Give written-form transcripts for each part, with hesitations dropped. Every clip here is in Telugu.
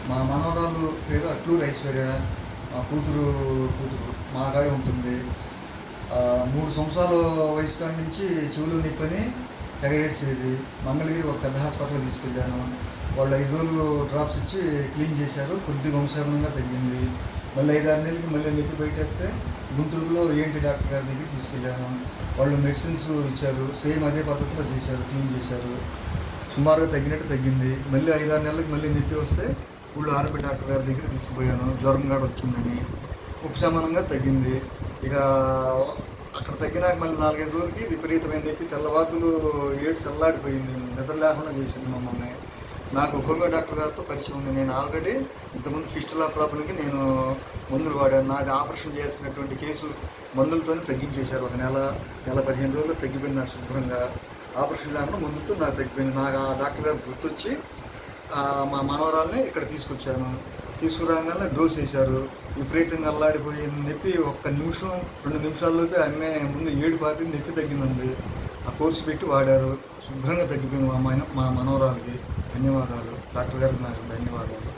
మా మనవరాలు పేరు అట్టూరు ఐశ్వర్య. మా కూతురు మా కాడే ఉంటుంది. 3 సంవత్సరాల వయసు కాడి నుంచి చెవులో నొప్పని తెగ ఏడ్చేది. మంగళగిరి ఒక పెద్ద హాస్పిటల్‌కి తీసుకెళ్ళాను. వాళ్ళు 5 రోజులు డ్రాప్స్ ఇచ్చి క్లీన్ చేశారు. కొద్దిగా వంశపారంపర్యంగా తగ్గింది. మళ్ళీ 5, 6 నెలలకి మళ్ళీ నొప్పి బయటేస్తే గుంటూరులో ఏంటి డాక్టర్ గారి దగ్గరికి తీసుకెళ్ళాను. వాళ్ళు మెడిసిన్స్ ఇచ్చారు. సేమ్ అదే పద్ధతిలో చేశారు, క్లీన్ చేశారు. సుమారుగా తగ్గినట్టు తగ్గింది. మళ్ళీ 5, 6 నెలలకి మళ్ళీ నొప్పి వస్తే ఊళ్ళో ఆర్ఎంపీ డాక్టర్ గారి దగ్గరికి తీసుకుపోయాను. జ్వరం కూడా వచ్చిందని ఉపశమనంగా తగ్గింది. ఇక అక్కడ తగ్గినాక మళ్ళీ 4, 5 రోజులకి విపరీతమైన నొప్పి, తెల్లవారులు ఏడు చల్లాడిపోయింది. నిద్ర లేకుండా చేసింది మమ్మల్ని. నాకు హోమియో డాక్టర్ గారితో పరిచయం ఉంది. నేను ఆల్రెడీ ఇంతకుముందు ఫిస్టులా ప్రాబ్లంకి నేను మందులు వాడాను. నాకు ఆపరేషన్ చేయాల్సినటువంటి కేసు మందులతోనే తగ్గించేశారు. ఒక నెల 15 రోజుల్లో తగ్గిపోయింది నాకు శుభ్రంగా. ఆపరేషన్ లేకుండా మందులతో నాకు తగ్గిపోయింది. నాకు ఆ డాక్టర్ గారు గుర్తొచ్చి మా మనవరాల్ని ఇక్కడ తీసుకొచ్చాను. తీసుకురాగానే డోస్ వేశారు. విపరీతంగా అల్లాడిపోయి నొప్పి 1 నిమిషం 2 నిమిషాల్లోపే అమ్మే ముందు 7 పార్టీ నొప్పి తగ్గిందండి. ఆ కోర్సు పెట్టి వాడారు. శుభ్రంగా తగ్గిపోయింది మా మనవరాలకి. ధన్యవాదాలు డాక్టర్ గారికి, నాకు ధన్యవాదాలు.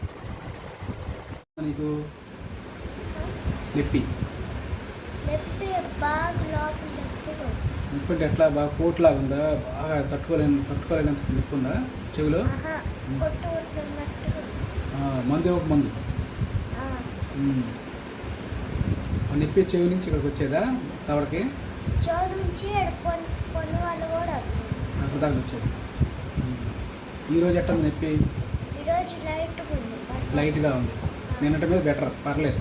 నీకు నొప్పి నొప్పి అంటే ఎట్లా బాగా కోట్లాగా ఉందా? బాగా తట్టుకోలేనంత నొప్పి ఉందా చెవిలో? మందు ఒక మందు నొప్పి చెవి నుంచి ఇక్కడికి వచ్చేదా? తవడికి అక్కడ దాకా వచ్చేది. ఈరోజు ఎట్లా నొప్పి? లైట్గా ఉంది. నిన్నటి మీద బెటర్, పర్లేదు.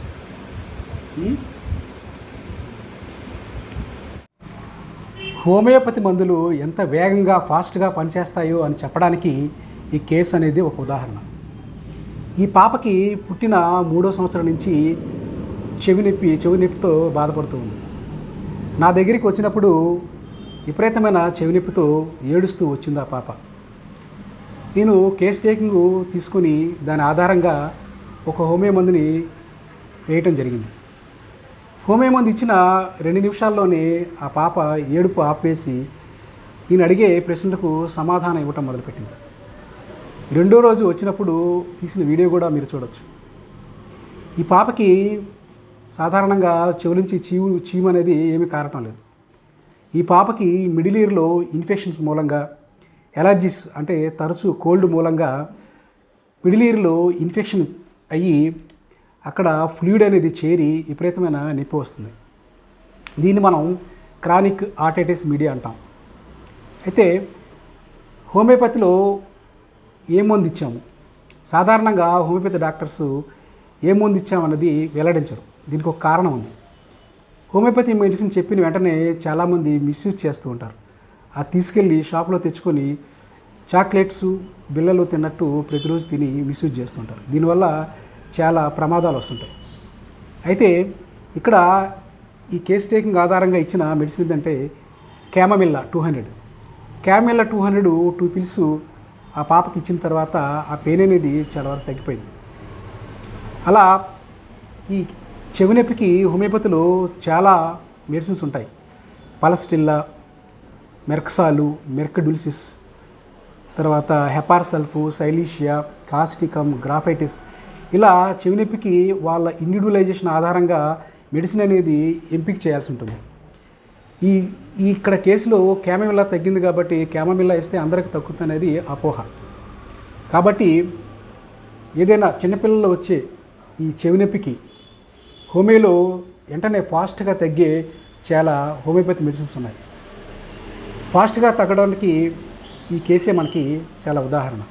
హోమియోపతి మందులు ఎంత వేగంగా ఫాస్ట్గా పనిచేస్తాయో అని చెప్పడానికి ఈ కేసు అనేది ఒక ఉదాహరణ. ఈ పాపకి పుట్టిన 3వ సంవత్సరం నుంచి చెవి నొప్పితో బాధపడుతూ ఉంది. నా దగ్గరికి వచ్చినప్పుడు విపరీతమైన చెవి నొప్పితో ఏడుస్తూ వచ్చింది ఆ పాప. నేను కేస్ టేకింగ్ తీసుకుని దాని ఆధారంగా ఒక హోమియో మందుని వేయటం జరిగింది. హోమియో మందు ఇచ్చిన 2 నిమిషాల్లోనే ఆ పాప ఏడుపు ఆపేసి నేను అడిగే ప్రశ్నలకు సమాధానం ఇవ్వటం మొదలుపెట్టింది. 2వ రోజు వచ్చినప్పుడు తీసిన వీడియో కూడా మీరు చూడొచ్చు. ఈ పాపకి సాధారణంగా చెవి నుంచి చీము అనేది ఏమీ కారటం లేదు. ఈ పాపకి మిడిల్ ఇయర్లో ఇన్ఫెక్షన్స్ మూలంగా, ఎలర్జీస్ అంటే తరచూ కోల్డ్ మూలంగా మిడిల్ ఇయర్లో ఇన్ఫెక్షన్ అయ్యి అక్కడ ఫ్లూయిడ్ అనేది చేరి విపరీతమైన నొప్పి వస్తుంది. దీన్ని మనం క్రానిక్ ఆర్టైటిస్ మీడియా అంటాం. అయితే హోమియోపతిలో ఏ మందు ఇచ్చాము? సాధారణంగా హోమియోపతి డాక్టర్స్ ఏ మందు ఇచ్చామన్నది వెల్లడించరు. దీనికి ఒక కారణం ఉంది. హోమియోపతి మెడిసిన్ చెప్పిన వెంటనే చాలామంది మిస్యూజ్ చేస్తూ ఉంటారు. అది తీసుకెళ్ళి షాప్లో తెచ్చుకొని చాక్లెట్స్, బిళ్ళలు తిన్నట్టు ప్రతిరోజు తిని మిస్యూజ్ చేస్తుంటారు. దీనివల్ల చాలా ప్రమాదాలు వస్తుంటాయి. అయితే ఇక్కడ ఈ కేస్ టేకింగ్ ఆధారంగా ఇచ్చిన మెడిసిన్ ఏంటంటే క్యామమిల్లా 200. క్యామమిల్లా 200 2 పిల్స్ ఆ పాపకి ఇచ్చిన తర్వాత ఆ పెయిన్ అనేది చాలా వరకు తగ్గిపోయింది. అలా ఈ చెవి నొప్పికి హోమియోపతిలో చాలా మెడిసిన్స్ ఉంటాయి. పలస్టిల్లా, మెర్క్సాలు, మెర్కడుల్సిస్, తర్వాత హెపార్సల్ఫు, సైలీషియా, కాస్టికమ్, గ్రాఫైటిస్, ఇలా చెవి నొప్పికి వాళ్ళ ఇండివిజువలైజేషన్ ఆధారంగా మెడిసిన్ అనేది ఎంపిక చేయాల్సి ఉంటుంది. ఇక్కడ కేసులో క్యామమిల్లా తగ్గింది కాబట్టి క్యామమిల్లా ఇస్తే అందరికి తగ్గుతుంది అనేది అపోహ. కాబట్టి ఏదైనా చిన్నపిల్లల్లో వచ్చే ఈ చెవి నొప్పికి హోమియోలో వెంటనే ఫాస్ట్గా తగ్గే చాలా హోమియోపతి మెడిసిన్స్ ఉన్నాయి. ఫాస్ట్గా తగ్గడానికి ఈ కేసే మనకి చాలా ఉదాహరణ.